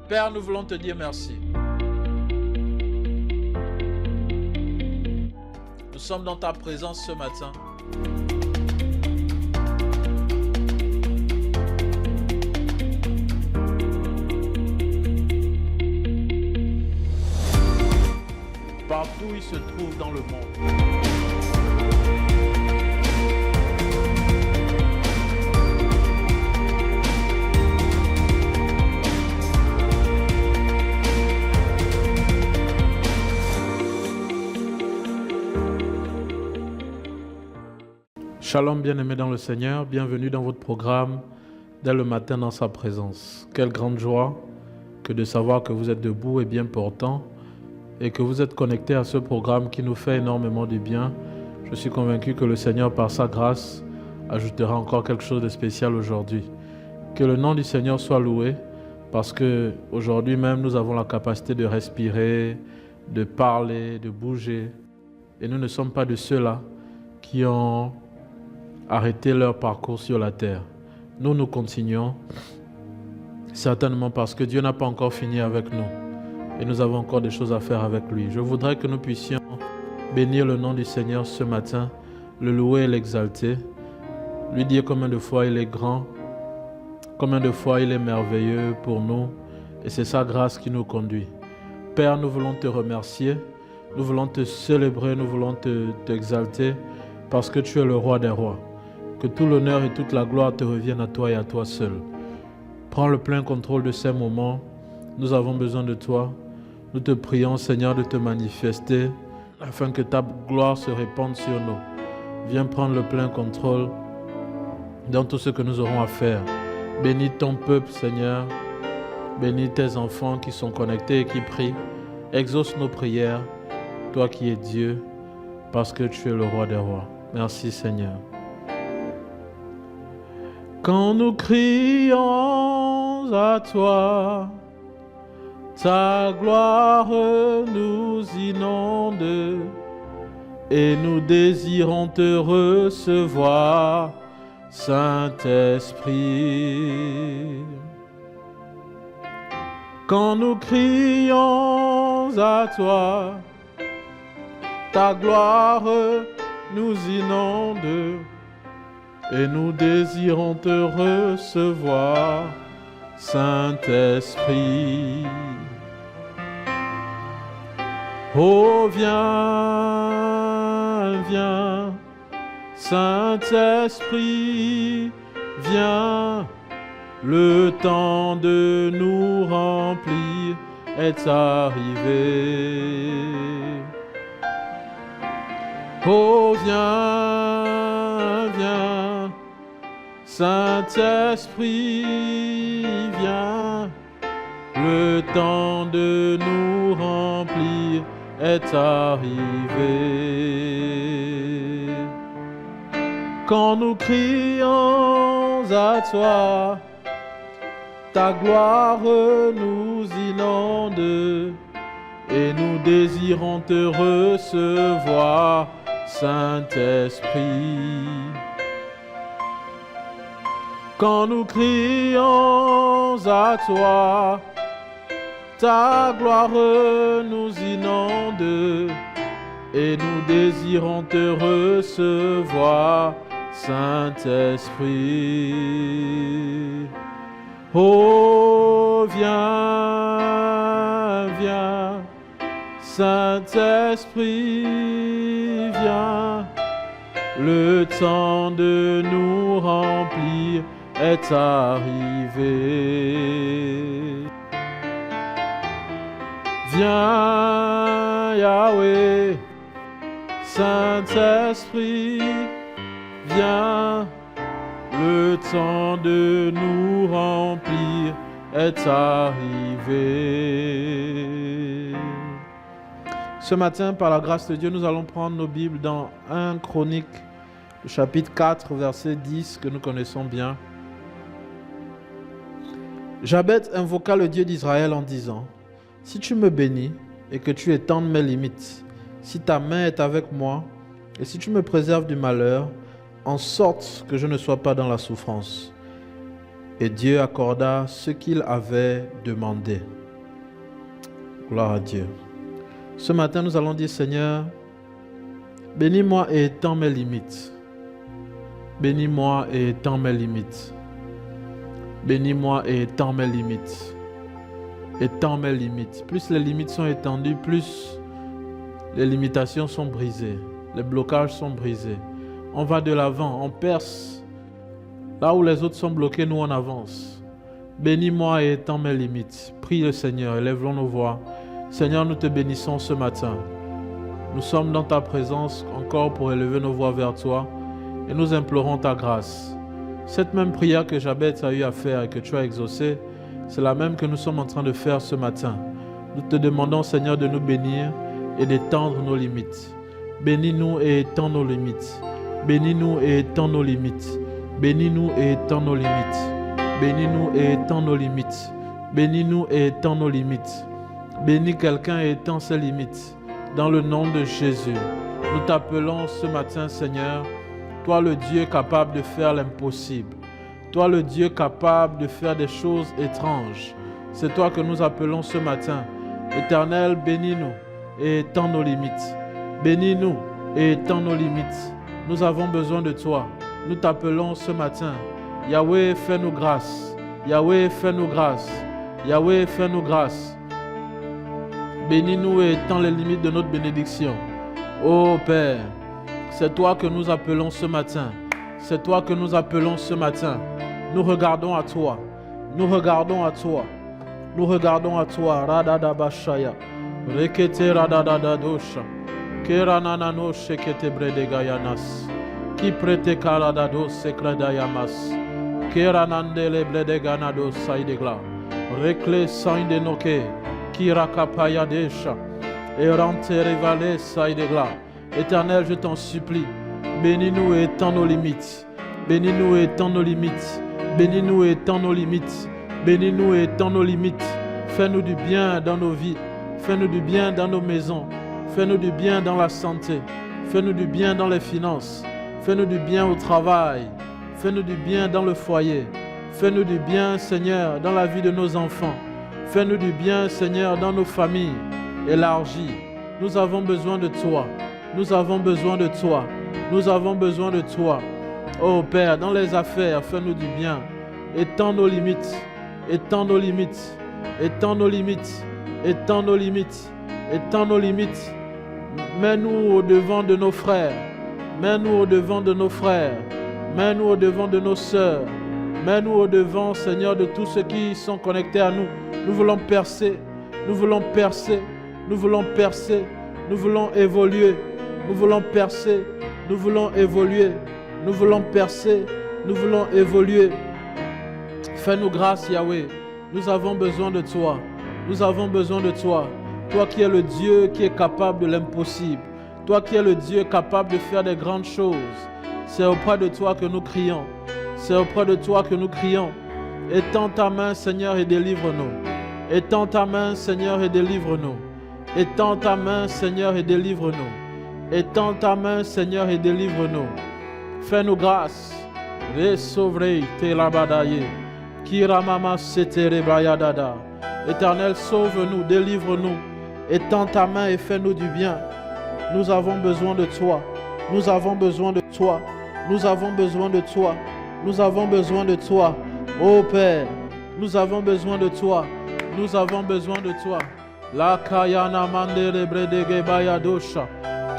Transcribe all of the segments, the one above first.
Père, nous voulons te dire merci. Nous sommes dans ta présence ce matin. Partout où il se trouve dans le monde. Shalom bien-aimés dans le Seigneur, bienvenue dans votre programme dès le matin dans sa présence. Quelle grande joie que de savoir que vous êtes debout et bien portant et que vous êtes connectés à ce programme qui nous fait énormément du bien. Je suis convaincu que le Seigneur par sa grâce ajoutera encore quelque chose de spécial aujourd'hui. Que le nom du Seigneur soit loué parce que aujourd'hui même nous avons la capacité de respirer, de parler, de bouger et nous ne sommes pas de ceux-là qui ont arrêter leur parcours sur la terre. Nous continuons, certainement parce que Dieu n'a pas encore fini avec nous et nous avons encore des choses à faire avec lui. Je voudrais que nous puissions bénir le nom du Seigneur ce matin, le louer et l'exalter, lui dire combien de fois il est grand, combien de fois il est merveilleux pour nous et c'est sa grâce qui nous conduit. Père, nous voulons te remercier, nous voulons te célébrer, nous voulons t'exalter parce que tu es le roi des rois. Que tout l'honneur et toute la gloire te reviennent à toi et à toi seul. Prends le plein contrôle de ces moments. Nous avons besoin de toi. Nous te prions, Seigneur, de te manifester afin que ta gloire se répande sur nous. Viens prendre le plein contrôle dans tout ce que nous aurons à faire. Bénis ton peuple, Seigneur. Bénis tes enfants qui sont connectés et qui prient. Exauce nos prières, toi qui es Dieu, parce que tu es le roi des rois. Merci, Seigneur. Quand nous crions à toi, ta gloire nous inonde et nous désirons te recevoir, Saint-Esprit. Quand nous crions à toi, ta gloire nous inonde et nous désirons te recevoir, Saint-Esprit. Oh, viens, viens, Saint-Esprit, viens, le temps de nous remplir est arrivé. Oh, viens, viens, Saint-Esprit, viens, le temps de nous remplir est arrivé. Quand nous crions à toi, ta gloire nous inonde et nous désirons te recevoir, Saint-Esprit. Quand nous crions à toi, ta gloire nous inonde et nous désirons te recevoir, Saint-Esprit. Oh, viens, viens, Saint-Esprit, viens, le temps de nous remplir est arrivé. Viens, Yahweh, Saint-Esprit, viens, le temps de nous remplir est arrivé. Ce matin, par la grâce de Dieu, nous allons prendre nos Bibles dans 1 Chronique, le chapitre 4, verset 10, que nous connaissons bien. Jabez invoqua le Dieu d'Israël en disant : si tu me bénis et que tu étendes mes limites, si ta main est avec moi et si tu me préserves du malheur, en sorte que je ne sois pas dans la souffrance. Et Dieu accorda ce qu'il avait demandé. Gloire à Dieu. Ce matin, nous allons dire, Seigneur, bénis-moi et étends mes limites. Bénis-moi et étends mes limites. Bénis-moi et étends mes limites. Étends mes limites. Plus les limites sont étendues, plus les limitations sont brisées. Les blocages sont brisés. On va de l'avant, on perce. Là où les autres sont bloqués, nous on avance. Bénis-moi et étends mes limites. Prie le Seigneur, élèvons nos voix. Seigneur, nous te bénissons ce matin. Nous sommes dans ta présence encore pour élever nos voix vers toi et nous implorons ta grâce. Cette même prière que Jabez a eu à faire et que tu as exaucée, c'est la même que nous sommes en train de faire ce matin. Nous te demandons, Seigneur, de nous bénir et d'étendre nos limites. Bénis-nous et étends nos limites. Bénis-nous et étends nos limites. Bénis-nous et étends nos limites. Bénis-nous et étends nos limites. Bénis-nous et étends nos limites. Bénis quelqu'un et étends ses limites. Dans le nom de Jésus, nous t'appelons ce matin, Seigneur, toi le Dieu capable de faire l'impossible. Toi le Dieu capable de faire des choses étranges. C'est toi que nous appelons ce matin. Éternel, bénis-nous et étends nos limites. Bénis-nous et étends nos limites. Nous avons besoin de toi. Nous t'appelons ce matin. Yahweh, fais-nous grâce. Yahweh, fais-nous grâce. Yahweh, fais-nous grâce. Bénis-nous et étends les limites de notre bénédiction. Ô Père, c'est toi que nous appelons ce matin. C'est toi que nous appelons ce matin. Nous regardons à toi. Nous regardons à toi. Nous regardons à toi. Radada Bashaya. Rekete radada dosha. Keranano shekete bredegayanas. Ki prete karadado sekradayamas. Keranandele bledeganado saidegla. Rekle saindenoke. Kirakapaya desha. Erantere vale saidegla. Éternel, je t'en supplie. Bénis-nous et étends nos limites. Bénis-nous et étends nos limites. Bénis-nous et étends nos limites. Bénis-nous et étends nos limites. Fais-nous du bien dans nos vies. Fais-nous du bien dans nos maisons. Fais-nous du bien dans la santé. Fais-nous du bien dans les finances. Fais-nous du bien au travail. Fais-nous du bien dans le foyer. Fais-nous du bien, Seigneur, dans la vie de nos enfants. Fais-nous du bien, Seigneur, dans nos familles. Élargis. Nous avons besoin de toi. Nous avons besoin de toi. Nous avons besoin de toi. Oh Père, dans les affaires, fais-nous du bien. Étends nos limites. Étends nos limites. Étends nos limites. Étends nos limites. Étends nos limites. Mets-nous au devant de nos frères. Mets-nous au devant de nos frères. Mets-nous au devant de nos sœurs. Mets-nous au devant, Seigneur, de tous ceux qui sont connectés à nous. Nous voulons percer. Nous voulons percer. Nous voulons percer. Nous voulons évoluer. Nous voulons percer. Nous voulons évoluer. Nous voulons percer. Nous voulons évoluer. Fais-nous grâce, Yahweh. Nous avons besoin de toi. Nous avons besoin de toi. Toi qui es le Dieu qui est capable de l'impossible. Toi qui es le Dieu capable de faire des grandes choses. C'est auprès de toi que nous crions. C'est auprès de toi que nous crions. Étends ta main, Seigneur, et délivre-nous. Étends ta main, Seigneur, et délivre-nous. Étends ta main, Seigneur, et délivre-nous. Étends ta main, Seigneur, et délivre-nous. Fais-nous grâce. Resauvrei te labadaye. Kiramama setere bayadada. Éternel, sauve-nous, délivre-nous. Étends ta main et fais-nous du bien. Nous avons besoin de toi. Nous avons besoin de toi. Nous avons besoin de toi. Nous avons besoin de toi. Ô Père, nous avons besoin de toi. Nous avons besoin de toi. La kayana mandere bredege bayadosha.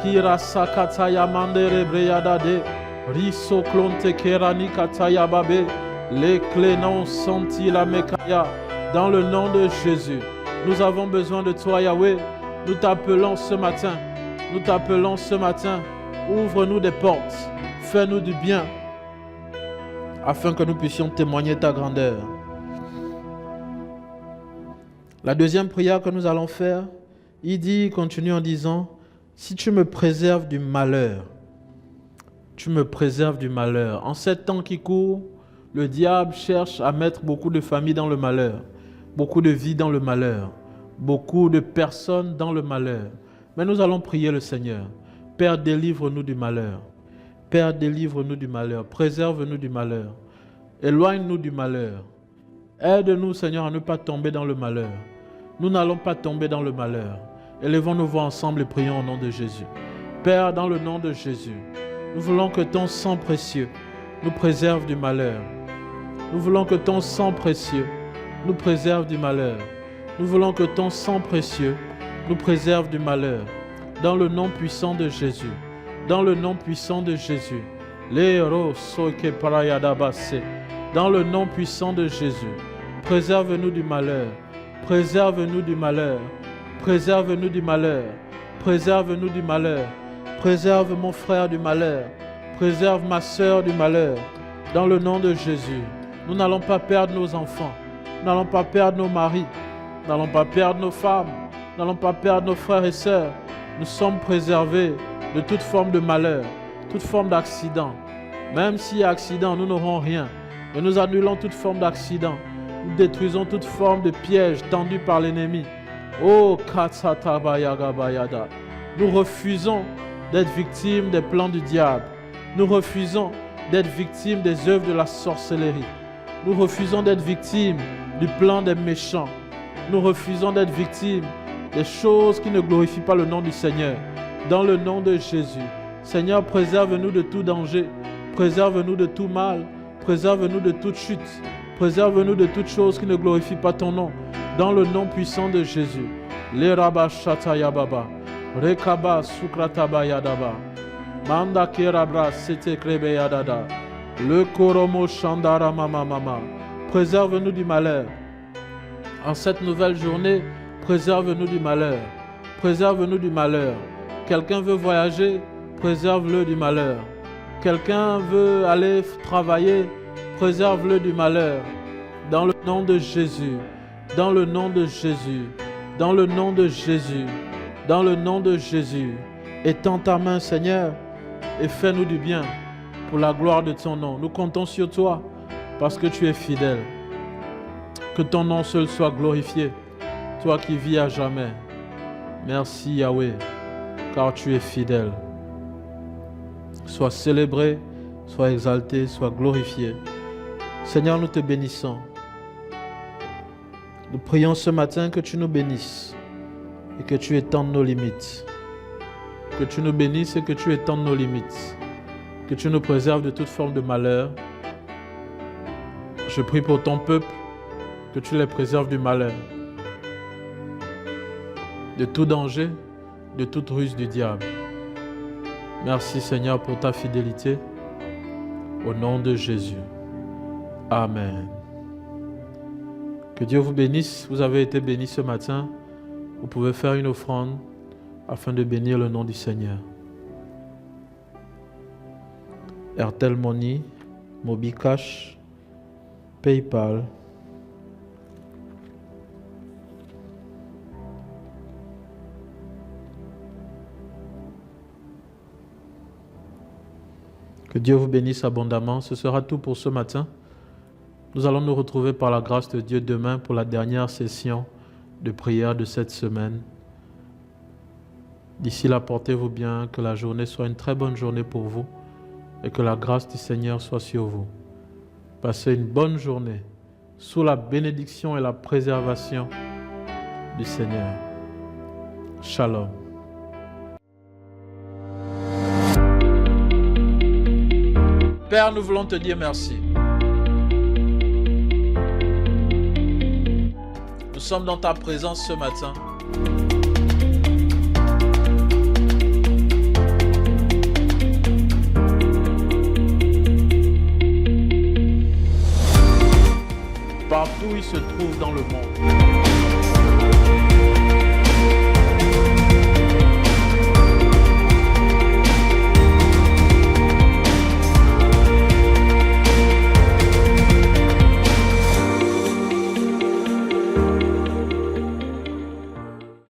Kira sakataya mandere breyadade. Riso klonte kerani kataya babe. Les clénons senti la mekaya. Dans le nom de Jésus, nous avons besoin de toi, Yahweh. Nous t'appelons ce matin. Nous t'appelons ce matin. Ouvre-nous des portes. Fais-nous du bien. Afin que nous puissions témoigner ta grandeur. La deuxième prière que nous allons faire, il continue en disant, si tu me préserves du malheur, tu me préserves du malheur. En ces temps qui courent, le diable cherche à mettre beaucoup de familles dans le malheur, beaucoup de vies dans le malheur, beaucoup de personnes dans le malheur. Mais nous allons prier le Seigneur. Père, délivre-nous du malheur. Père, délivre-nous du malheur. Préserve-nous du malheur. Éloigne-nous du malheur. Aide-nous, Seigneur, à ne pas tomber dans le malheur. Nous n'allons pas tomber dans le malheur. Élevons nos voix ensemble et prions au nom de Jésus. Père, dans le nom de Jésus, nous voulons que ton sang précieux nous préserve du malheur. Nous voulons que ton sang précieux nous préserve du malheur. Nous voulons que ton sang précieux nous préserve du malheur. Dans le nom puissant de Jésus. Dans le nom puissant de Jésus. Dans le nom puissant de Jésus. Préserve-nous du malheur. Préserve-nous du malheur. Préserve-nous du malheur. Préserve-nous du malheur. Préserve mon frère du malheur. Préserve ma sœur du malheur. Dans le nom de Jésus. Nous n'allons pas perdre nos enfants. Nous n'allons pas perdre nos maris. Nous n'allons pas perdre nos femmes. Nous n'allons pas perdre nos frères et sœurs. Nous sommes préservés de toute forme de malheur, toute forme d'accident. Même s'il y a accident, nous n'aurons rien. Et nous annulons toute forme d'accident. Nous détruisons toute forme de piège tendu par l'ennemi. Oh, Katsatabayagabayada. Nous refusons d'être victimes des plans du diable. Nous refusons d'être victimes des œuvres de la sorcellerie. Nous refusons d'être victimes du plan des méchants. Nous refusons d'être victimes des choses qui ne glorifient pas le nom du Seigneur. Dans le nom de Jésus. Seigneur, préserve-nous de tout danger. Préserve-nous de tout mal. Préserve-nous de toute chute. Préserve-nous de toute chose qui ne glorifie pas ton nom. Dans le nom puissant de Jésus. Le Rabba Shataya Baba. Rekaba Sukrataba Yadaba. Manda Kerabra Sete Krebe Yadada. Le Koromo Shandara Mama Mama. Préserve-nous du malheur. En cette nouvelle journée, préserve-nous du malheur. Préserve-nous du malheur. Quelqu'un veut voyager, préserve-le du malheur. Quelqu'un veut aller travailler, préserve-le du malheur. Dans le nom de Jésus. Dans le nom de Jésus. Dans le nom de Jésus. Dans le nom de Jésus. Étends ta main, Seigneur, et fais-nous du bien pour la gloire de ton nom. Nous comptons sur toi parce que tu es fidèle. Que ton nom seul soit glorifié. Toi qui vis à jamais. Merci Yahweh, car tu es fidèle. Sois célébré, sois exalté, sois glorifié. Seigneur, nous te bénissons. Nous prions ce matin que tu nous bénisses et que tu étendes nos limites. Que tu nous bénisses et que tu étendes nos limites. Que tu nous préserves de toute forme de malheur. Je prie pour ton peuple, que tu les préserves du malheur, de tout danger, de toute ruse du diable. Merci Seigneur pour ta fidélité. Au nom de Jésus. Amen. Que Dieu vous bénisse. Vous avez été bénis ce matin. Vous pouvez faire une offrande afin de bénir le nom du Seigneur. Airtel Money, MobiCash, PayPal. Que Dieu vous bénisse abondamment. Ce sera tout pour ce matin. Nous allons nous retrouver par la grâce de Dieu demain pour la dernière session de prière de cette semaine. D'ici là, portez-vous bien, que la journée soit une très bonne journée pour vous et que la grâce du Seigneur soit sur vous. Passez une bonne journée sous la bénédiction et la préservation du Seigneur. Shalom. Père, nous voulons te dire merci. Nous sommes dans ta présence ce matin. Partout où il se trouve dans le monde.